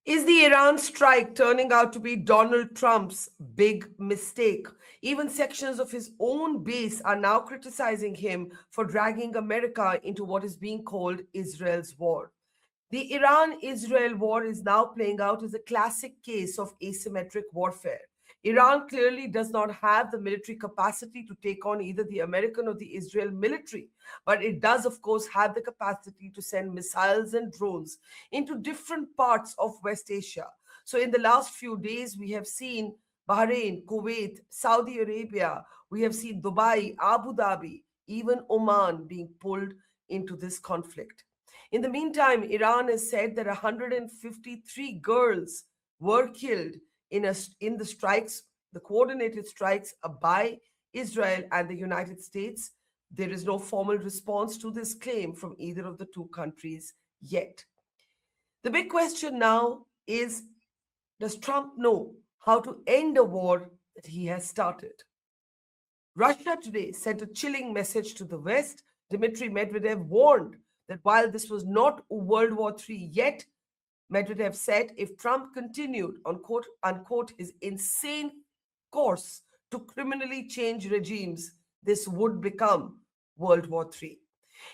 Is the Iran strike turning out to be Donald Trump's big mistake? Even sections of his own base are now criticizing him for dragging America into what is being called Israel's war. The Iran Israel war is now playing out as a classic case of asymmetric warfare. Iran clearly does not have the military capacity to take on either the American or the Israel military, but it does, of course, have the capacity to send missiles and drones into different parts of West Asia. So, in the last few days, we have seen Bahrain, Kuwait, Saudi Arabia, we have seen Dubai, Abu Dhabi, even Oman being pulled into this conflict. In the meantime, Iran has said that 153 girls were killed in the strikes, the coordinated strikes by Israel and the United States. There is no formal response to this claim from either of the two countries yet. The big question now is, does Trump know how to end a war that he has started? Russia today sent a chilling message to the West. Dmitry Medvedev warned that while this was not World War III yet, Medvedev said if Trump continued, unquote, unquote, his insane course to criminally change regimes, this would become World War III.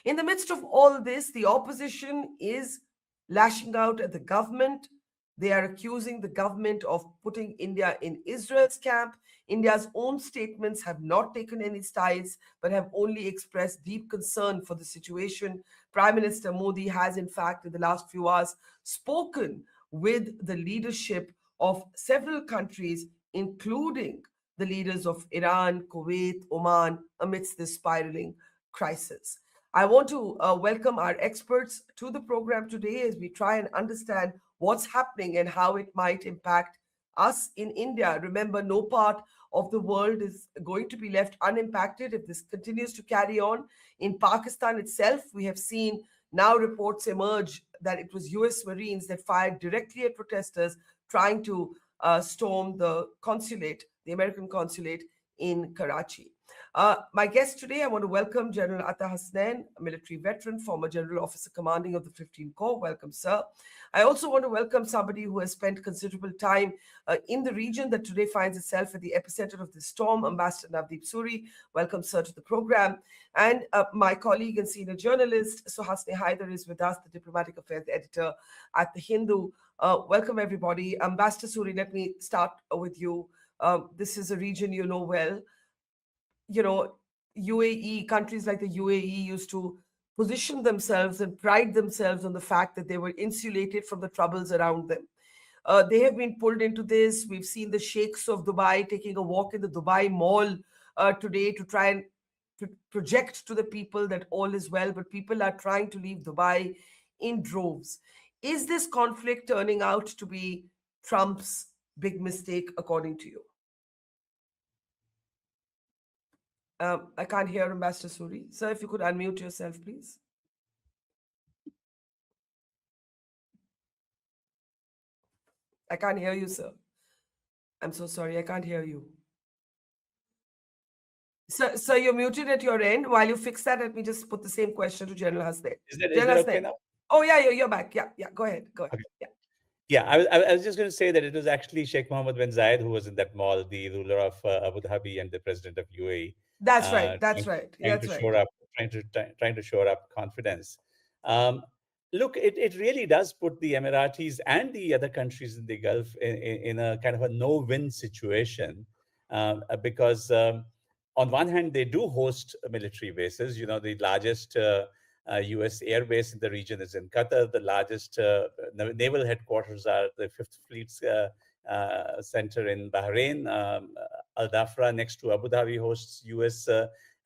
In the midst of all this, the opposition is lashing out at the government. They are accusing the government of putting India in Israel's camp. India's own statements have not taken any sides, but have only expressed deep concern for the situation. Prime Minister Modi has, in fact, in the last few hours, spoken with the leadership of several countries, including the leaders of Iran, Kuwait, Oman, amidst this spiraling crisis. I want to welcome our experts to the program today as we try and understand what's happening and how it might impact us in India. Remember, no part of the world is going to be left unimpacted if this continues to carry on. In Pakistan itself, we have seen now reports emerge that it was US Marines that fired directly at protesters trying to storm the consulate, the American consulate in Karachi. My guest today, I want to welcome General Atta Hasnain, a military veteran, former General Officer Commanding of the 15th Corps. Welcome, sir. I also want to welcome somebody who has spent considerable time in the region that today finds itself at the epicenter of this storm, Ambassador Navdeep Suri. Welcome, sir, to the program. And my colleague and senior journalist, Suhasini Haidar, is with us, the diplomatic affairs editor at The Hindu. Welcome, everybody. Ambassador Suri, let me start with you. This is a region you know well. You know, UAE, countries like the UAE used to position themselves and pride themselves on the fact that they were insulated from the troubles around them. They have been pulled into this. We've seen the sheikhs of Dubai taking a walk in the Dubai Mall today to try and project to the people that all is well, but people are trying to leave Dubai in droves. Is this conflict turning out to be Trump's big mistake, according to you? I can't hear Ambassador Suri. Sir, if you could unmute yourself, please. I can't hear you, sir. I'm so sorry. I can't hear you. Sir, you're muted at your end. While you fix that, let me just put the same question to General Hasnain. Is that General okay Hasnain. now? Oh, yeah, you're back. Yeah, go ahead. Okay. Yeah. Yeah, I was just going to say that it was actually Sheikh Mohammed bin Zayed who was in that mall, the ruler of Abu Dhabi and the president of UAE, That's right. That's trying, right. trying That's to right. shore up, trying to shore up confidence. Um, Look, it really does put the Emiratis and the other countries in the Gulf in a kind of a no-win situation, because on one hand they do host military bases. You know, the largest U.S. air base in the region is in Qatar. The largest naval headquarters are the Fifth Fleet's center in Bahrain. Al Dhafra, next to Abu Dhabi, hosts U.S.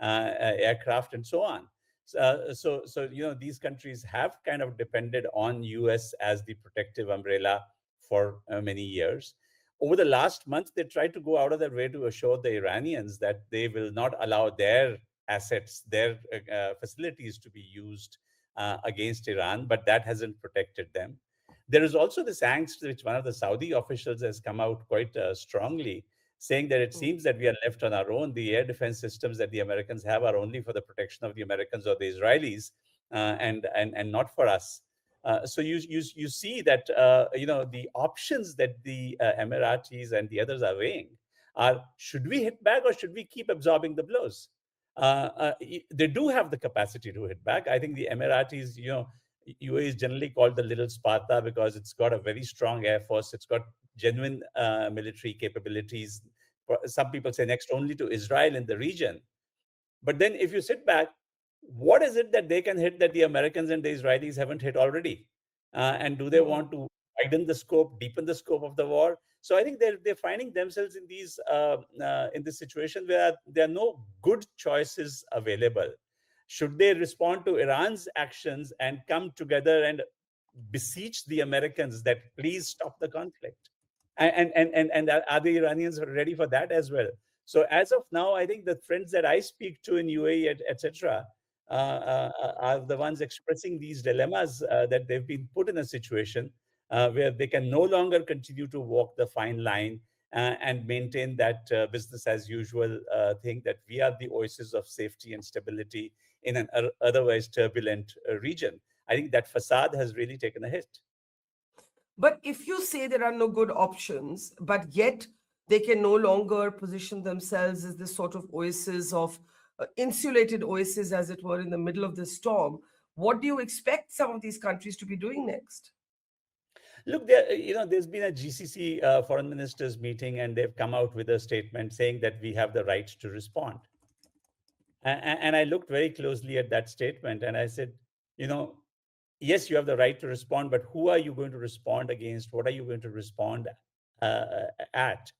Aircraft and so on. So you know, these countries have kind of depended on US as the protective umbrella for many years. Over the last month, they tried to go out of their way to assure the Iranians that they will not allow their assets, their facilities to be used against Iran, but that hasn't protected them. There is also this angst, which one of the Saudi officials has come out quite strongly, saying that it seems that we are left on our own. The air defense systems that the Americans have are only for the protection of the Americans or the Israelis, and not for us. So you see that the options that the Emiratis and the others are weighing are: should we hit back or should we keep absorbing the blows? They do have the capacity to hit back. I think the Emiratis, UAE is generally called the little Sparta because it's got a very strong air force. It's got genuine military capabilities. Some people say next only to Israel in the region. But then if you sit back, what is it that they can hit that the Americans and the Israelis haven't hit already? And do they want to widen the scope, deepen the scope of the war? So I think they're finding themselves in this situation where there are no good choices available. Should they respond to Iran's actions and come together and beseech the Americans that please stop the conflict? And are the Iranians ready for that as well? So as of now, I think the friends that I speak to in UAE, etc., are the ones expressing these dilemmas that they've been put in a situation where they can no longer continue to walk the fine line and maintain that business as usual thing, that we are the oasis of safety and stability in an otherwise turbulent region. I think that facade has really taken a hit. But if you say there are no good options, but yet they can no longer position themselves as this sort of oasis of insulated oasis, as it were, in the middle of the storm, what do you expect some of these countries to be doing next? Look, there's been a GCC foreign ministers meeting, and they've come out with a statement saying that we have the right to respond. And I looked very closely at that statement, and I said, you know, yes, you have the right to respond, but who are you going to respond against? What are you going to respond at?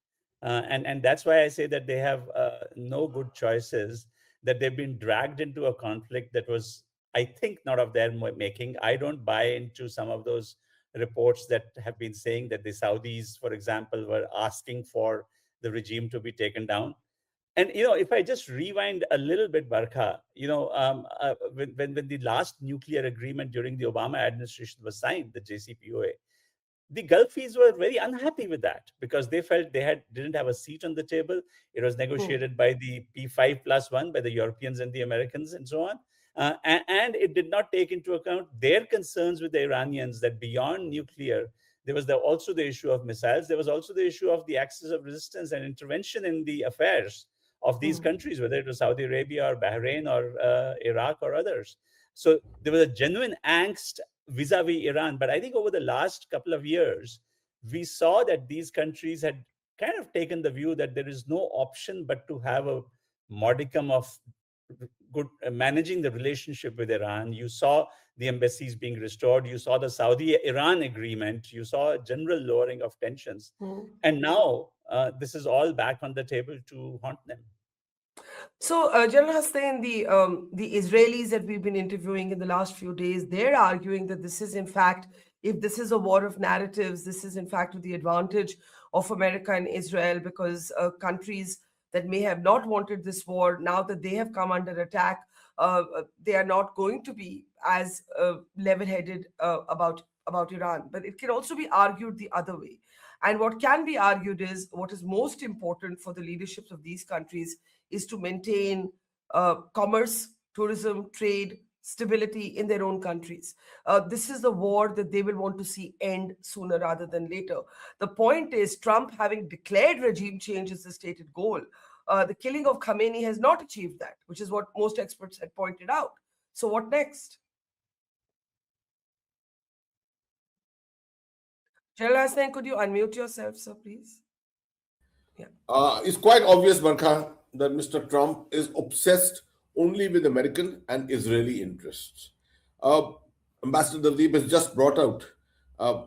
And that's why I say that they have no good choices, that they've been dragged into a conflict that was, I think, not of their making. I don't buy into some of those reports that have been saying that the Saudis, for example, were asking for the regime to be taken down. And if I just rewind a little bit, Barkha, when the last nuclear agreement during the Obama administration was signed, the JCPOA, the Gulfis were very unhappy with that because they felt they didn't have a seat on the table. It was negotiated by the P5+1, by the Europeans and the Americans and so on. And it did not take into account their concerns with the Iranians that beyond nuclear, there was also the issue of missiles. There was also the issue of the axis of resistance and intervention in the affairs of these countries, whether it was Saudi Arabia or Bahrain or Iraq or others. So there was a genuine angst vis-a-vis Iran. But I think over the last couple of years, we saw that these countries had kind of taken the view that there is no option but to have a modicum of good managing the relationship with Iran. You saw the embassies being restored. You saw the Saudi-Iran agreement. You saw a general lowering of tensions. And now this is all back on the table to haunt them. So, General Hussain, the Israelis that we've been interviewing in the last few days, they're arguing that this is, in fact, if this is a war of narratives, this is, in fact, to the advantage of America and Israel, because countries that may have not wanted this war, now that they have come under attack, they are not going to be as level-headed about Iran. But it can also be argued the other way. And what can be argued is what is most important for the leaderships of these countries is to maintain commerce, tourism, trade, stability in their own countries. This is the war that they will want to see end sooner rather than later. The point is, Trump, having declared regime change as the stated goal, the killing of Khamenei has not achieved that, which is what most experts had pointed out. So what next? General Hassan, could you unmute yourself, sir, please? Yeah. It's quite obvious, Barkha, that Mr. Trump is obsessed only with American and Israeli interests. Ambassador Deep has just brought out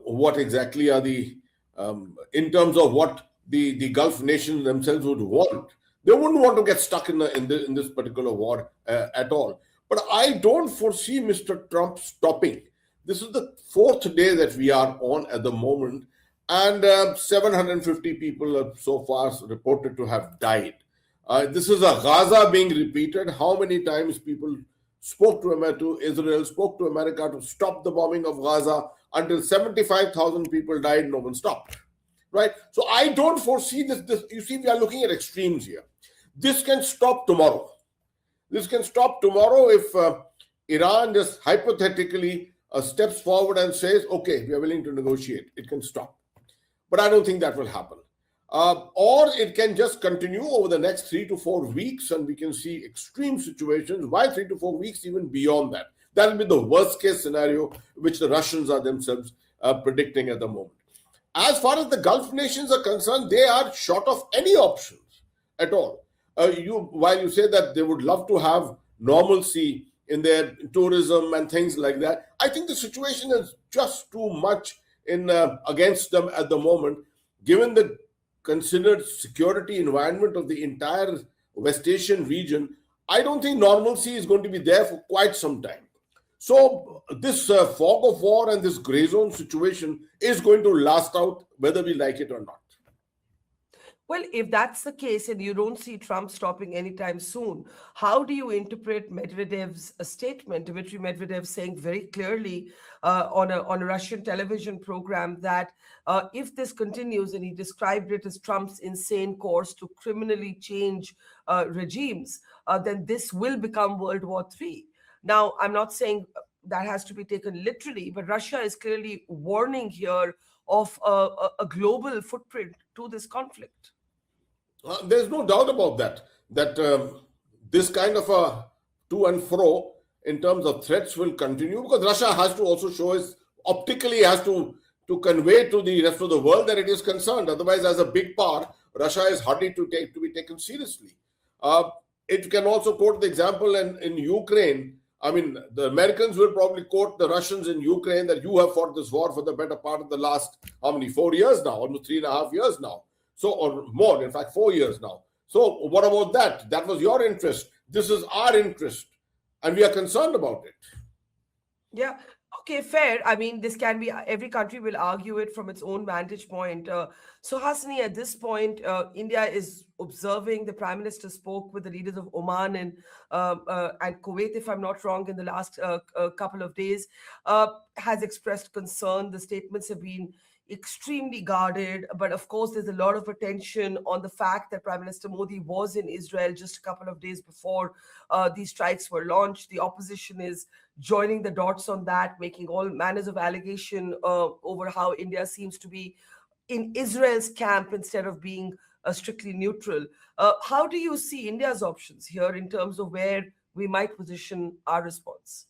what exactly are in terms of what the Gulf nations themselves would want. They wouldn't want to get stuck in this particular war at all. But I don't foresee Mr. Trump stopping. This is the fourth day that we are on at the moment, and 750 people are so far reported to have died. This is a Gaza being repeated. How many times people spoke to Israel, spoke to America to stop the bombing of Gaza until 75,000 people died, no one stopped. Right? So I don't foresee this. You see, we are looking at extremes here. This can stop tomorrow. This can stop tomorrow if Iran just hypothetically steps forward and says, okay, we are willing to negotiate, it can stop. But I don't think that will happen. Or it can just continue over the next 3 to 4 weeks, and we can see extreme situations. Why 3 to 4 weeks? Even beyond that. That will be the worst case scenario, which the Russians are themselves predicting at the moment. As far as the Gulf nations are concerned, they are short of any options at all. While you say that they would love to have normalcy in their tourism and things like that, I think the situation is just too much in against them at the moment, given the considered security environment of the entire West Asian region. I don't think normalcy is going to be there for quite some time. So this fog of war and this gray zone situation is going to last out, whether we like it or not. Well, if that's the case and you don't see Trump stopping anytime soon, how do you interpret Medvedev's statement, Dmitry Medvedev saying very clearly on a Russian television program that if this continues, and he described it as Trump's insane course to criminally change regimes, then this will become World War III. Now, I'm not saying that has to be taken literally, but Russia is clearly warning here of a global footprint to this conflict. There's no doubt about that, this kind of a to and fro in terms of threats will continue, because Russia has to also show optically has to convey to the rest of the world that it is concerned. Otherwise, as a big power, Russia is hardly to be taken seriously. It can also quote the example in Ukraine. I mean, the Americans will probably quote the Russians in Ukraine that you have fought this war for the better part of the last, 4 years now, almost 3.5 years now. So, or more, in fact, 4 years now. So what about that? That was your interest. This is our interest, and we are concerned about it. Yeah. Okay, fair. I mean, this can be, every country will argue it from its own vantage point. So, Hasani, at this point, India is observing. The Prime Minister spoke with the leaders of Oman and Kuwait, if I'm not wrong, in the last couple of days, has expressed concern. The statements have been extremely guarded, but of course there's a lot of attention on the fact that Prime Minister Modi was in Israel just a couple of days before these strikes were launched. The opposition is joining the dots on that, making all manners of allegation over how India seems to be in Israel's camp instead of being strictly neutral. How do you see India's options here in terms of where we might position our response?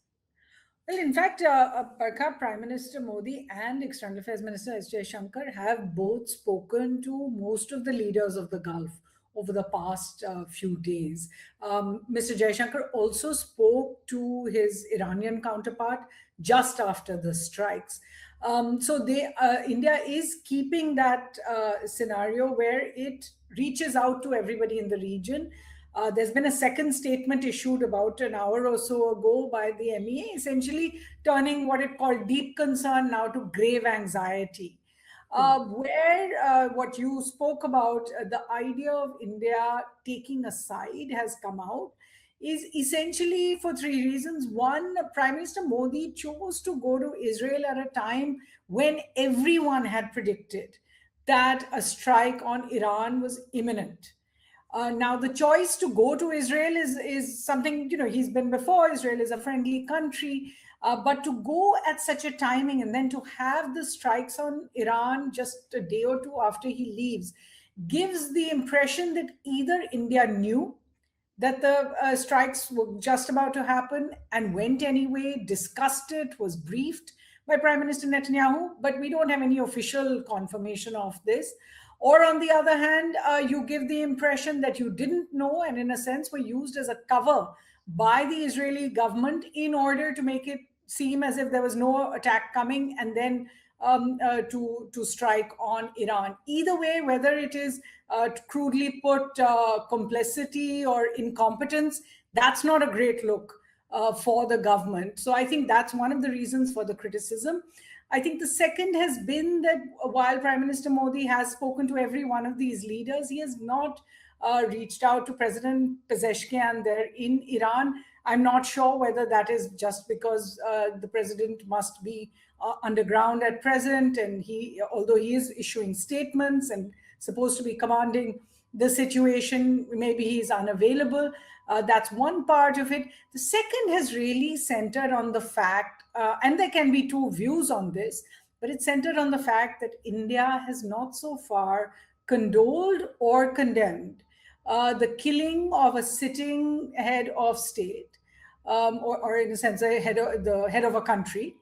Well, in fact, Barkha, Prime Minister Modi and External Affairs Minister S. Jaishankar have both spoken to most of the leaders of the Gulf over the past few days. Mr. Jaishankar also spoke to his Iranian counterpart just after the strikes. So India is keeping that scenario where it reaches out to everybody in the region. There's been a second statement issued about an hour or so ago by the MEA, essentially turning what it called deep concern now to grave anxiety. Where what you spoke about, the idea of India taking a side has come out, is essentially for three reasons. One, Prime Minister Modi chose to go to Israel at a time when everyone had predicted that a strike on Iran was imminent. Now, the choice to go to Israel is something, he's been before. Israel is a friendly country. But to go at such a timing and then to have the strikes on Iran just a day or two after he leaves gives the impression that either India knew that the strikes were just about to happen and went anyway, discussed it, was briefed by Prime Minister Netanyahu, but we don't have any official confirmation of this. Or on the other hand, you give the impression that you didn't know and in a sense were used as a cover by the Israeli government in order to make it seem as if there was no attack coming and then to strike on Iran. Either way, whether it is crudely put complicity or incompetence, that's not a great look for the government. So I think that's one of the reasons for the criticism. I think the second has been that while Prime Minister Modi has spoken to every one of these leaders, he has not reached out to President Pezeshkian there in Iran. I'm not sure whether that is just because the president must be underground at present, and although he is issuing statements and supposed to be commanding the situation, maybe he's unavailable. That's one part of it. The second has really centered on the fact, and there can be two views on this, but it's centered on the fact that India has not so far condoled or condemned the killing of a sitting head of state, or in a sense, the head of a country,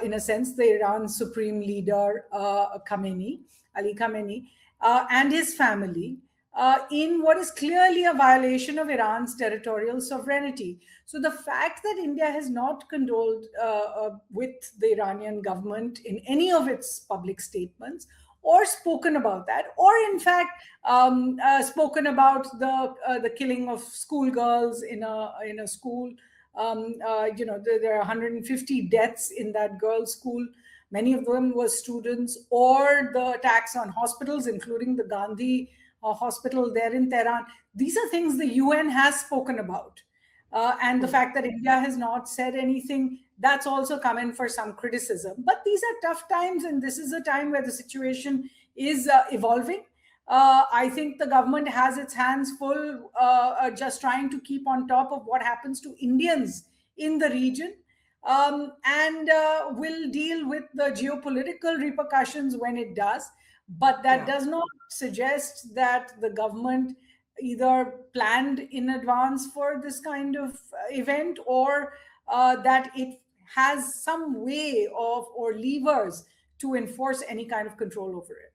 in a sense, the Iran supreme leader, Khamenei, Ali Khamenei, and his family, in what is clearly a violation of Iran's territorial sovereignty. So the fact that India has not condoled with the Iranian government in any of its public statements, or spoken about that, or in fact spoken about the killing of schoolgirls in a school. There are 150 deaths in that girls' school. Many of them were students, or the attacks on hospitals, including the Gandhi hospital there in Tehran. These are things the UN has spoken about. And the fact that India has not said anything, that's also come in for some criticism. But these are tough times, and this is a time where the situation is evolving. I think the government has its hands full just trying to keep on top of what happens to Indians in the region, and will deal with the geopolitical repercussions when it does. But that does not suggest that the government either planned in advance for this kind of event, or that it has some way of, or levers to enforce any kind of control over it.